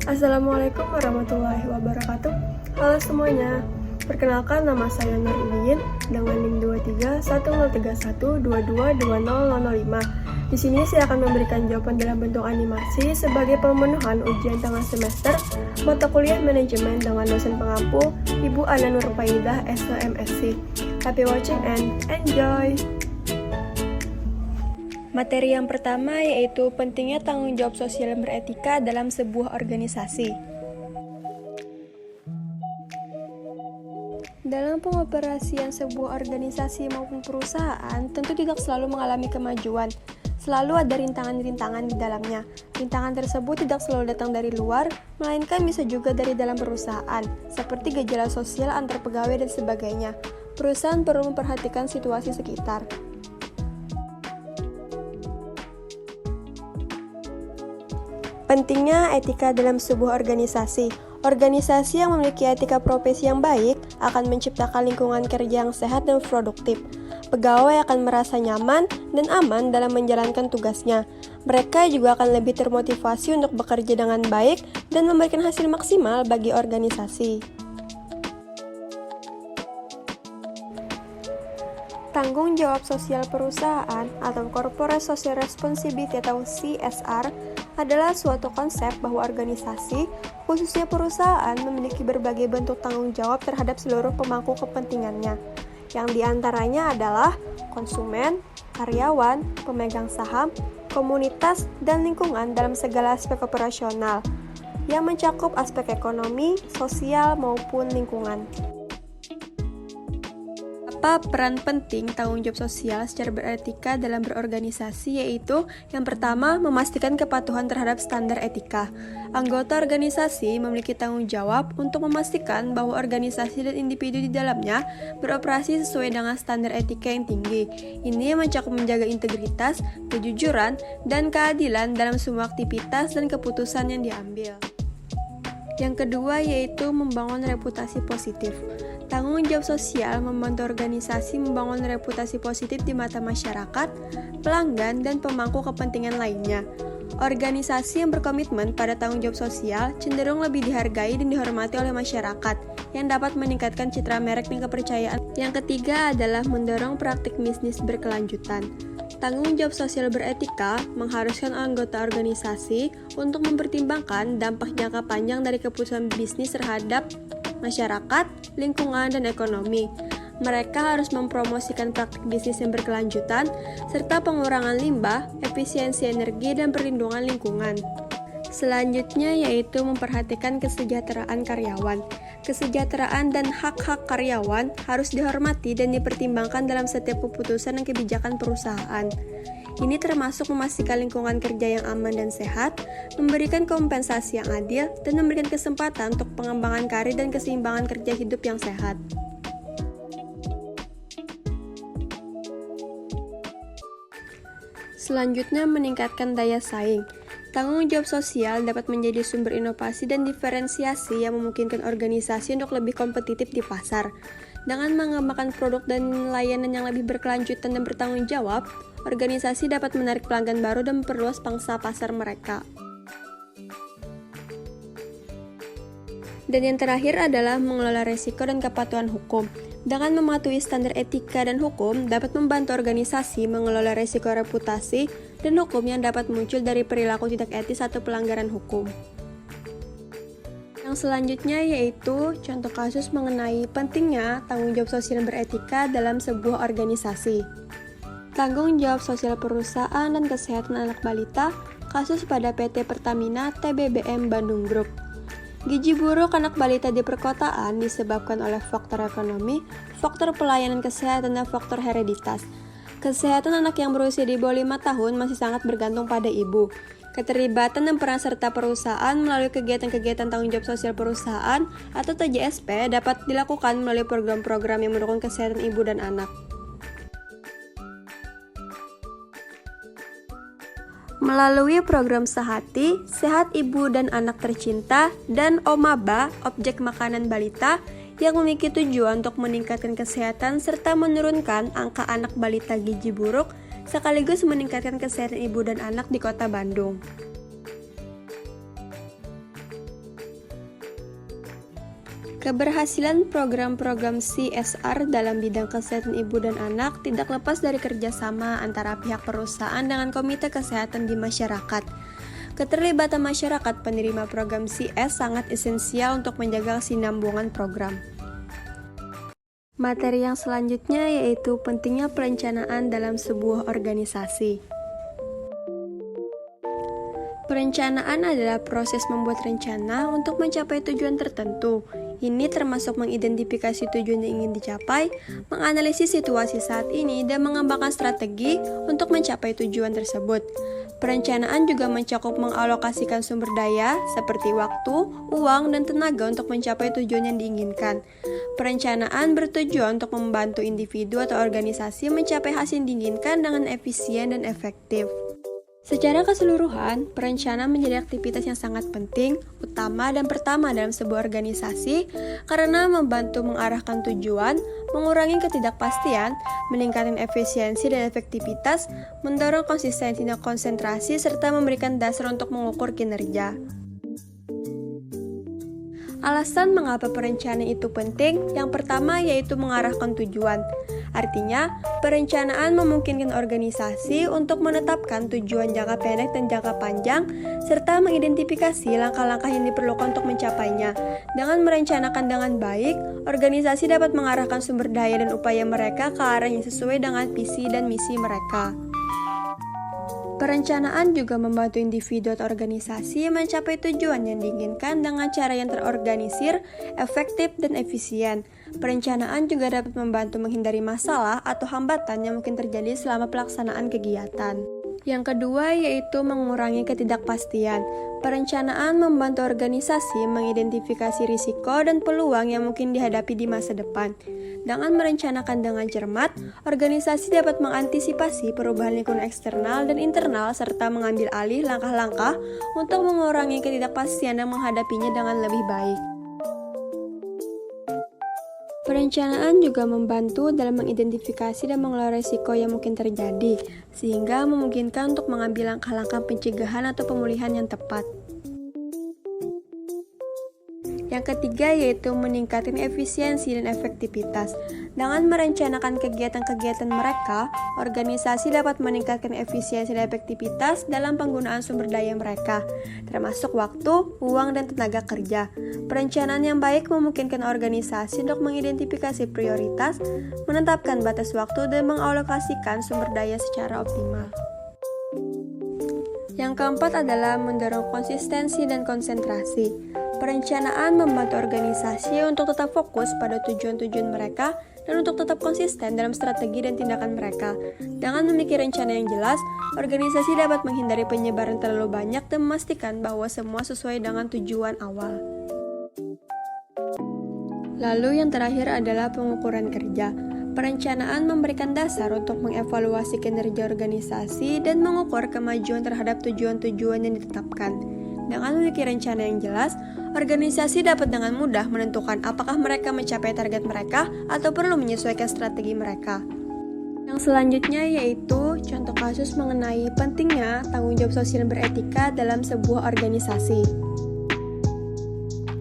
Assalamualaikum warahmatullahi wabarakatuh. Halo semuanya, perkenalkan nama saya Nur Iliin dengan NIM 231031222005. Di sini saya akan memberikan jawaban dalam bentuk animasi sebagai pemenuhan ujian tengah semester mata kuliah manajemen dengan dosen pengampu Ibu Ana Nur Faidah SOMSC. Happy watching and enjoy! Materi yang pertama yaitu pentingnya tanggung jawab sosial dan beretika dalam sebuah organisasi. Dalam pengoperasian sebuah organisasi maupun perusahaan, tentu tidak selalu mengalami kemajuan. Selalu ada rintangan-rintangan di dalamnya. Rintangan tersebut tidak selalu datang dari luar, melainkan bisa juga dari dalam perusahaan, seperti gejala sosial antar pegawai dan sebagainya. Perusahaan perlu memperhatikan situasi sekitar. Pentingnya etika dalam sebuah organisasi. Organisasi yang memiliki etika profesi yang baik akan menciptakan lingkungan kerja yang sehat dan produktif. Pegawai akan merasa nyaman dan aman dalam menjalankan tugasnya. Mereka juga akan lebih termotivasi untuk bekerja dengan baik dan memberikan hasil maksimal bagi organisasi. Tanggung jawab sosial perusahaan atau Corporate Social Responsibility atau CSR adalah suatu konsep bahwa organisasi, khususnya perusahaan, memiliki berbagai bentuk tanggung jawab terhadap seluruh pemangku kepentingannya, yang diantaranya adalah konsumen, karyawan, pemegang saham, komunitas, dan lingkungan dalam segala aspek operasional, yang mencakup aspek ekonomi, sosial, maupun lingkungan. Apa peran penting tanggung jawab sosial secara beretika dalam berorganisasi, yaitu yang pertama, memastikan kepatuhan terhadap standar etika. Anggota organisasi memiliki tanggung jawab untuk memastikan bahwa organisasi dan individu di dalamnya beroperasi sesuai dengan standar etika yang tinggi. Ini mencakup menjaga integritas, kejujuran, dan keadilan dalam semua aktivitas dan keputusan yang diambil. Yang kedua yaitu membangun reputasi positif. Tanggung jawab sosial membantu organisasi membangun reputasi positif di mata masyarakat, pelanggan, dan pemangku kepentingan lainnya. Organisasi yang berkomitmen pada tanggung jawab sosial cenderung lebih dihargai dan dihormati oleh masyarakat, yang dapat meningkatkan citra merek dan kepercayaan. Yang ketiga adalah mendorong praktik bisnis berkelanjutan. Tanggung jawab sosial beretika mengharuskan anggota organisasi untuk mempertimbangkan dampak jangka panjang dari keputusan bisnis terhadap masyarakat, lingkungan, dan ekonomi. Mereka harus mempromosikan praktik bisnis yang berkelanjutan, serta pengurangan limbah, efisiensi energi, dan perlindungan lingkungan. Selanjutnya yaitu memperhatikan kesejahteraan karyawan. Kesejahteraan dan hak-hak karyawan harus dihormati dan dipertimbangkan dalam setiap keputusan dan kebijakan perusahaan. Ini termasuk memastikan lingkungan kerja yang aman dan sehat, memberikan kompensasi yang adil, dan memberikan kesempatan untuk pengembangan karir dan keseimbangan kerja hidup yang sehat. Selanjutnya, meningkatkan daya saing. Tanggung jawab sosial dapat menjadi sumber inovasi dan diferensiasi yang memungkinkan organisasi untuk lebih kompetitif di pasar. Dengan mengembangkan produk dan layanan yang lebih berkelanjutan dan bertanggung jawab, organisasi dapat menarik pelanggan baru dan memperluas pangsa pasar mereka. Dan yang terakhir adalah mengelola resiko dan kepatuhan hukum. Dengan mematuhi standar etika dan hukum, dapat membantu organisasi mengelola resiko reputasi dan hukum yang dapat muncul dari perilaku tidak etis atau pelanggaran hukum. Yang selanjutnya yaitu contoh kasus mengenai pentingnya tanggung jawab sosial dan beretika dalam sebuah organisasi. Tanggung jawab sosial perusahaan dan kesehatan anak balita, kasus pada PT Pertamina TBBM Bandung Group. Gizi buruk anak balita di perkotaan disebabkan oleh faktor ekonomi, faktor pelayanan kesehatan, dan faktor hereditas. Kesehatan anak yang berusia di bawah 5 tahun masih sangat bergantung pada ibu. Keterlibatan dan peran serta perusahaan melalui kegiatan-kegiatan tanggung jawab sosial perusahaan atau TJSP dapat dilakukan melalui program-program yang mendukung kesehatan ibu dan anak. Melalui program Sehati, Sehat Ibu dan Anak Tercinta, dan Omaba, Objek Makanan Balita, yang memiliki tujuan untuk meningkatkan kesehatan serta menurunkan angka anak balita gizi buruk, sekaligus meningkatkan kesehatan ibu dan anak di Kota Bandung. Keberhasilan program-program CSR dalam bidang kesehatan ibu dan anak tidak lepas dari kerjasama antara pihak perusahaan dengan komite kesehatan di masyarakat. Keterlibatan masyarakat penerima program CS sangat esensial untuk menjaga kesinambungan program. Materi yang selanjutnya yaitu pentingnya perencanaan dalam sebuah organisasi. Perencanaan adalah proses membuat rencana untuk mencapai tujuan tertentu. Ini termasuk mengidentifikasi tujuan yang ingin dicapai, menganalisis situasi saat ini, dan mengembangkan strategi untuk mencapai tujuan tersebut. Perencanaan juga mencakup mengalokasikan sumber daya seperti waktu, uang, dan tenaga untuk mencapai tujuan yang diinginkan. Perencanaan bertujuan untuk membantu individu atau organisasi mencapai hasil yang diinginkan dengan efisien dan efektif. Secara keseluruhan, perencanaan menjadi aktivitas yang sangat penting, utama dan pertama dalam sebuah organisasi karena membantu mengarahkan tujuan, mengurangi ketidakpastian, meningkatkan efisiensi dan efektivitas, mendorong konsistensi dan konsentrasi, serta memberikan dasar untuk mengukur kinerja. Alasan mengapa perencanaan itu penting, yang pertama yaitu mengarahkan tujuan. Artinya, perencanaan memungkinkan organisasi untuk menetapkan tujuan jangka pendek dan jangka panjang, serta mengidentifikasi langkah-langkah yang diperlukan untuk mencapainya. Dengan merencanakan dengan baik, organisasi dapat mengarahkan sumber daya dan upaya mereka ke arah yang sesuai dengan visi dan misi mereka. Perencanaan juga membantu individu atau organisasi mencapai tujuan yang diinginkan dengan cara yang terorganisir, efektif, dan efisien. Perencanaan juga dapat membantu menghindari masalah atau hambatan yang mungkin terjadi selama pelaksanaan kegiatan. Yang kedua yaitu mengurangi ketidakpastian. Perencanaan membantu organisasi mengidentifikasi risiko dan peluang yang mungkin dihadapi di masa depan. Dengan merencanakan dengan cermat, organisasi dapat mengantisipasi perubahan lingkungan eksternal dan internal serta mengambil alih langkah-langkah untuk mengurangi ketidakpastian dan menghadapinya dengan lebih baik. Perencanaan juga membantu dalam mengidentifikasi dan mengelola risiko yang mungkin terjadi, sehingga memungkinkan untuk mengambil langkah-langkah pencegahan atau pemulihan yang tepat. Yang ketiga yaitu meningkatkan efisiensi dan efektivitas. Dengan merencanakan kegiatan-kegiatan mereka, organisasi dapat meningkatkan efisiensi dan efektivitas dalam penggunaan sumber daya mereka, termasuk waktu, uang, dan tenaga kerja. Perencanaan yang baik memungkinkan organisasi untuk mengidentifikasi prioritas, menetapkan batas waktu, dan mengalokasikan sumber daya secara optimal. Yang keempat adalah mendorong konsistensi dan konsentrasi. Perencanaan membantu organisasi untuk tetap fokus pada tujuan-tujuan mereka dan untuk tetap konsisten dalam strategi dan tindakan mereka. Dengan memiliki rencana yang jelas, organisasi dapat menghindari penyebaran terlalu banyak dan memastikan bahwa semua sesuai dengan tujuan awal. Lalu yang terakhir adalah pengukuran kerja. Perencanaan memberikan dasar untuk mengevaluasi kinerja organisasi dan mengukur kemajuan terhadap tujuan-tujuan yang ditetapkan. Dengan memiliki rencana yang jelas, organisasi dapat dengan mudah menentukan apakah mereka mencapai target mereka atau perlu menyesuaikan strategi mereka. Yang selanjutnya yaitu contoh kasus mengenai pentingnya tanggung jawab sosial beretika dalam sebuah organisasi.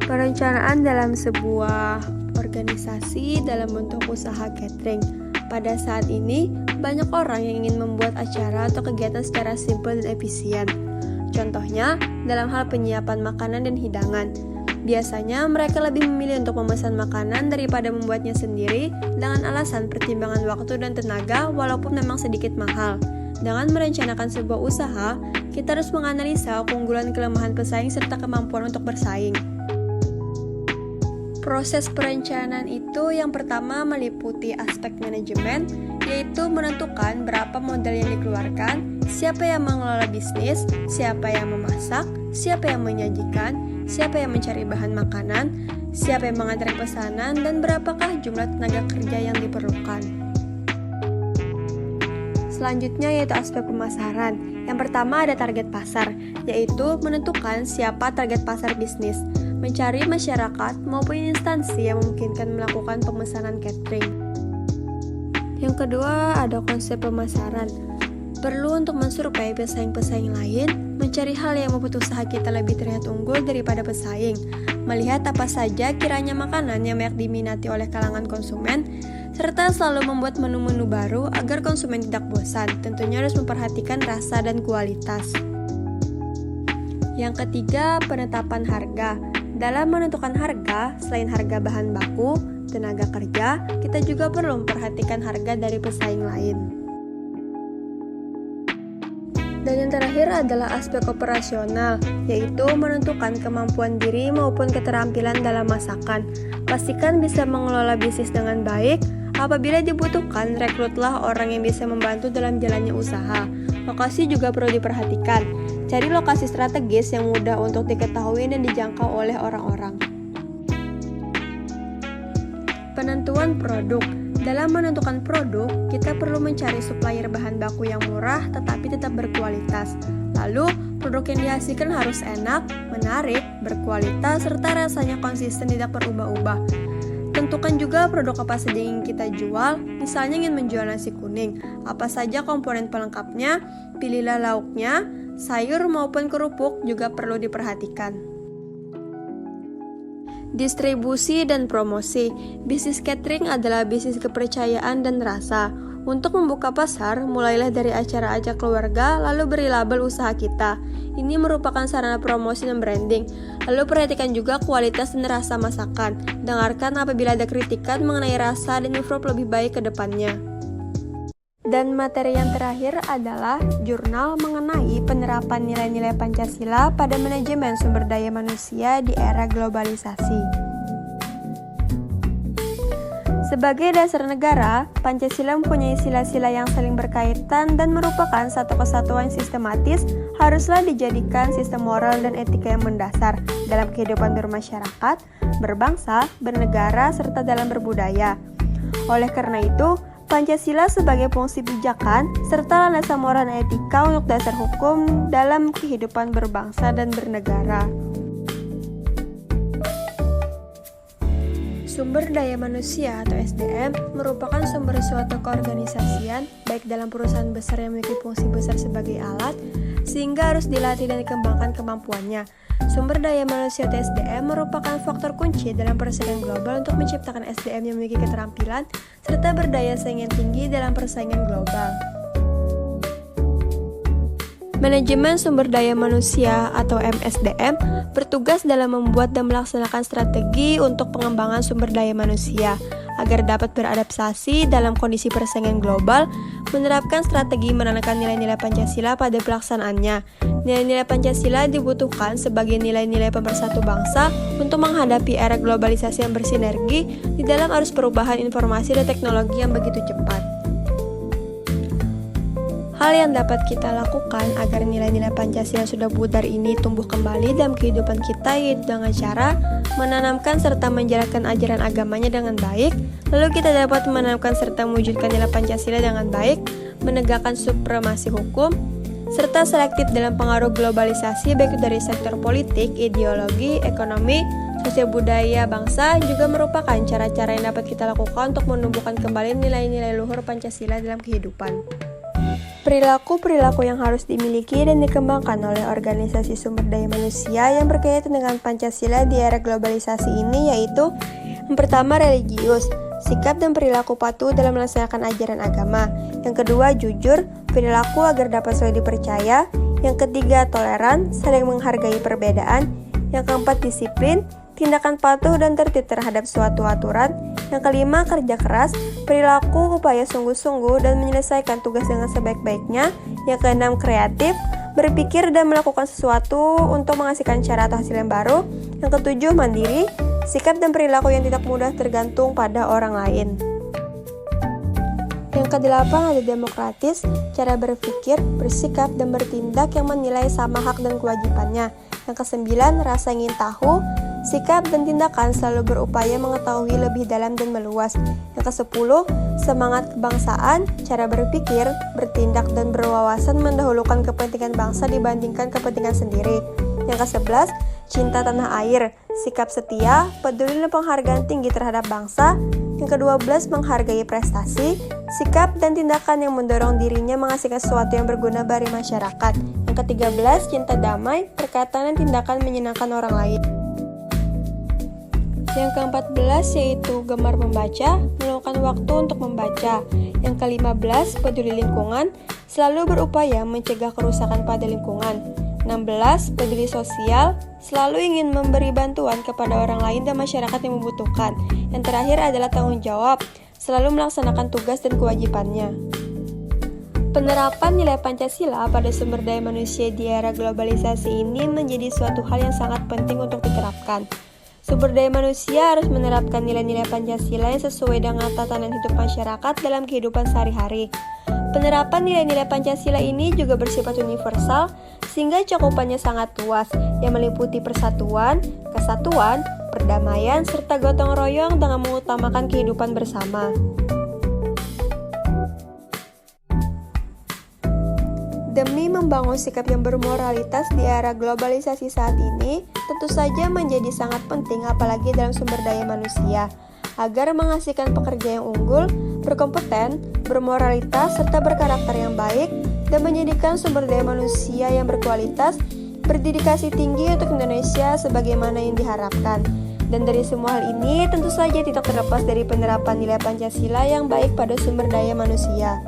Perencanaan dalam sebuah organisasi dalam bentuk usaha catering. Pada saat ini, banyak orang yang ingin membuat acara atau kegiatan secara simpel dan efisien. Contohnya, dalam hal penyiapan makanan dan hidangan. Biasanya mereka lebih memilih untuk memesan makanan daripada membuatnya sendiri dengan alasan pertimbangan waktu dan tenaga walaupun memang sedikit mahal. Dengan merencanakan sebuah usaha, kita harus menganalisa keunggulan kelemahan pesaing serta kemampuan untuk bersaing. Proses perencanaan itu yang pertama meliputi aspek manajemen, yaitu menentukan berapa modal yang dikeluarkan, siapa yang mengelola bisnis, siapa yang memasak, siapa yang menyajikan, siapa yang mencari bahan makanan, siapa yang mengantar pesanan, dan berapakah jumlah tenaga kerja yang diperlukan. Selanjutnya yaitu aspek pemasaran. Yang pertama ada target pasar, yaitu menentukan siapa target pasar bisnis, mencari masyarakat maupun instansi yang memungkinkan melakukan pemesanan catering. Yang kedua ada konsep pemasaran. Perlu untuk mensurvei pesaing-pesaing lain, mencari hal yang membuat usaha kita lebih terlihat unggul daripada pesaing. melihat apa saja kiranya makanan yang banyak diminati oleh kalangan konsumen, serta selalu membuat menu-menu baru agar konsumen tidak bosan. Tentunya harus memperhatikan rasa dan kualitas. Yang ketiga, penetapan harga. Dalam menentukan harga, selain harga bahan baku, tenaga kerja, kita juga perlu memperhatikan harga dari pesaing lain. Dan yang terakhir adalah aspek operasional, yaitu menentukan kemampuan diri maupun keterampilan dalam masakan. Pastikan bisa mengelola bisnis dengan baik. Apabila dibutuhkan, rekrutlah orang yang bisa membantu dalam jalannya usaha. Lokasi juga perlu diperhatikan. Cari lokasi strategis yang mudah untuk diketahui dan dijangkau oleh orang-orang. Penentuan produk. Dalam menentukan produk, kita perlu mencari supplier bahan baku yang murah tetapi tetap berkualitas. Lalu, produk yang dihasilkan harus enak, menarik, berkualitas, serta rasanya konsisten tidak berubah-ubah. Tentukan juga produk apa saja yang ingin kita jual, misalnya ingin menjual nasi kuning. Apa saja komponen pelengkapnya, pilihlah lauknya, sayur maupun kerupuk juga perlu diperhatikan. Distribusi dan promosi. Bisnis catering adalah bisnis kepercayaan dan rasa. Untuk membuka pasar, mulailah dari acara ajak keluarga, lalu beri label usaha kita. Ini merupakan sarana promosi dan branding. Lalu perhatikan juga kualitas dan rasa masakan. Dengarkan apabila ada kritikan mengenai rasa dan improve lebih baik ke depannya. Dan materi yang terakhir adalah jurnal mengenai penerapan nilai-nilai Pancasila pada manajemen sumber daya manusia di era globalisasi. Sebagai dasar negara, Pancasila mempunyai sila-sila yang saling berkaitan dan merupakan satu kesatuan sistematis, haruslah dijadikan sistem moral dan etika yang mendasar dalam kehidupan bermasyarakat, berbangsa, bernegara, serta dalam berbudaya. Oleh karena itu, Pancasila sebagai fungsi pijakan serta landasan moral dan etika untuk dasar hukum dalam kehidupan berbangsa dan bernegara. Sumber daya manusia atau SDM merupakan sumber suatu keorganisasian, baik dalam perusahaan besar yang memiliki fungsi besar sebagai alat, sehingga harus dilatih dan dikembangkan kemampuannya. Sumber daya manusia atau SDM merupakan faktor kunci dalam persaingan global untuk menciptakan SDM yang memiliki keterampilan serta berdaya saing yang tinggi dalam persaingan global. Manajemen sumber daya manusia atau MSDM bertugas dalam membuat dan melaksanakan strategi untuk pengembangan sumber daya manusia agar dapat beradaptasi dalam kondisi persaingan global, menerapkan strategi menanamkan nilai-nilai Pancasila pada pelaksanaannya. Nilai-nilai Pancasila dibutuhkan sebagai nilai-nilai pemersatu bangsa untuk menghadapi era globalisasi yang bersinergi di dalam arus perubahan informasi dan teknologi yang begitu cepat. Hal yang dapat kita lakukan agar nilai-nilai Pancasila sudah pudar ini tumbuh kembali dalam kehidupan kita yaitu dengan cara menanamkan serta menjalankan ajaran agamanya dengan baik, lalu kita dapat menanamkan serta mewujudkan nilai Pancasila dengan baik, menegakkan supremasi hukum, serta selektif dalam pengaruh globalisasi baik dari sektor politik, ideologi, ekonomi, sosial budaya, bangsa juga merupakan cara-cara yang dapat kita lakukan untuk menumbuhkan kembali nilai-nilai luhur Pancasila dalam kehidupan. Perilaku-perilaku yang harus dimiliki dan dikembangkan oleh organisasi sumber daya manusia yang berkaitan dengan Pancasila di era globalisasi ini yaitu yang pertama religius, sikap dan perilaku patuh dalam melaksanakan ajaran agama. Yang kedua jujur, perilaku agar dapat selalu dipercaya. Yang ketiga toleran, saling menghargai perbedaan. Yang keempat disiplin, tindakan patuh dan tertib terhadap suatu aturan. Yang kelima kerja keras, perilaku upaya sungguh-sungguh dan menyelesaikan tugas dengan sebaik-baiknya. Yang keenam kreatif, berpikir dan melakukan sesuatu untuk menghasilkan cara atau hasil yang baru. Yang ketujuh mandiri, sikap dan perilaku yang tidak mudah tergantung pada orang lain. Yang kedelapan ada demokratis, cara berpikir, bersikap, dan bertindak yang menilai sama hak dan kewajibannya. Yang kesembilan rasa ingin tahu, sikap dan tindakan selalu berupaya mengetahui lebih dalam dan meluas. Yang ke-10, semangat kebangsaan, cara berpikir, bertindak dan berwawasan mendahulukan kepentingan bangsa dibandingkan kepentingan sendiri. Yang ke-11, cinta tanah air, sikap setia, peduli dan penghargaan tinggi terhadap bangsa. Yang ke-12, menghargai prestasi, sikap dan tindakan yang mendorong dirinya menghasilkan sesuatu yang berguna bagi masyarakat. Yang ke-13, cinta damai, perkataan dan tindakan menyenangkan orang lain. Yang ke-14 yaitu gemar membaca, meluangkan waktu untuk membaca. Yang ke-15 peduli lingkungan, selalu berupaya mencegah kerusakan pada lingkungan. 16 peduli sosial, selalu ingin memberi bantuan kepada orang lain dan masyarakat yang membutuhkan. Yang terakhir adalah tanggung jawab, selalu melaksanakan tugas dan kewajibannya. Penerapan nilai Pancasila pada sumber daya manusia di era globalisasi ini menjadi suatu hal yang sangat penting untuk diterapkan. Sumber daya manusia harus menerapkan nilai-nilai Pancasila yang sesuai dengan tatanan hidup masyarakat dalam kehidupan sehari-hari. Penerapan nilai-nilai Pancasila ini juga bersifat universal, sehingga cakupannya sangat luas, yang meliputi persatuan, kesatuan, perdamaian, serta gotong royong dengan mengutamakan kehidupan bersama. Demi membangun sikap yang bermoralitas di era globalisasi saat ini, tentu saja menjadi sangat penting apalagi dalam sumber daya manusia, agar menghasilkan pekerja yang unggul, berkompeten, bermoralitas, serta berkarakter yang baik, dan menjadikan sumber daya manusia yang berkualitas, berdedikasi tinggi untuk Indonesia sebagaimana yang diharapkan. Dan dari semua hal ini tentu saja tidak terlepas dari penerapan nilai Pancasila yang baik pada sumber daya manusia.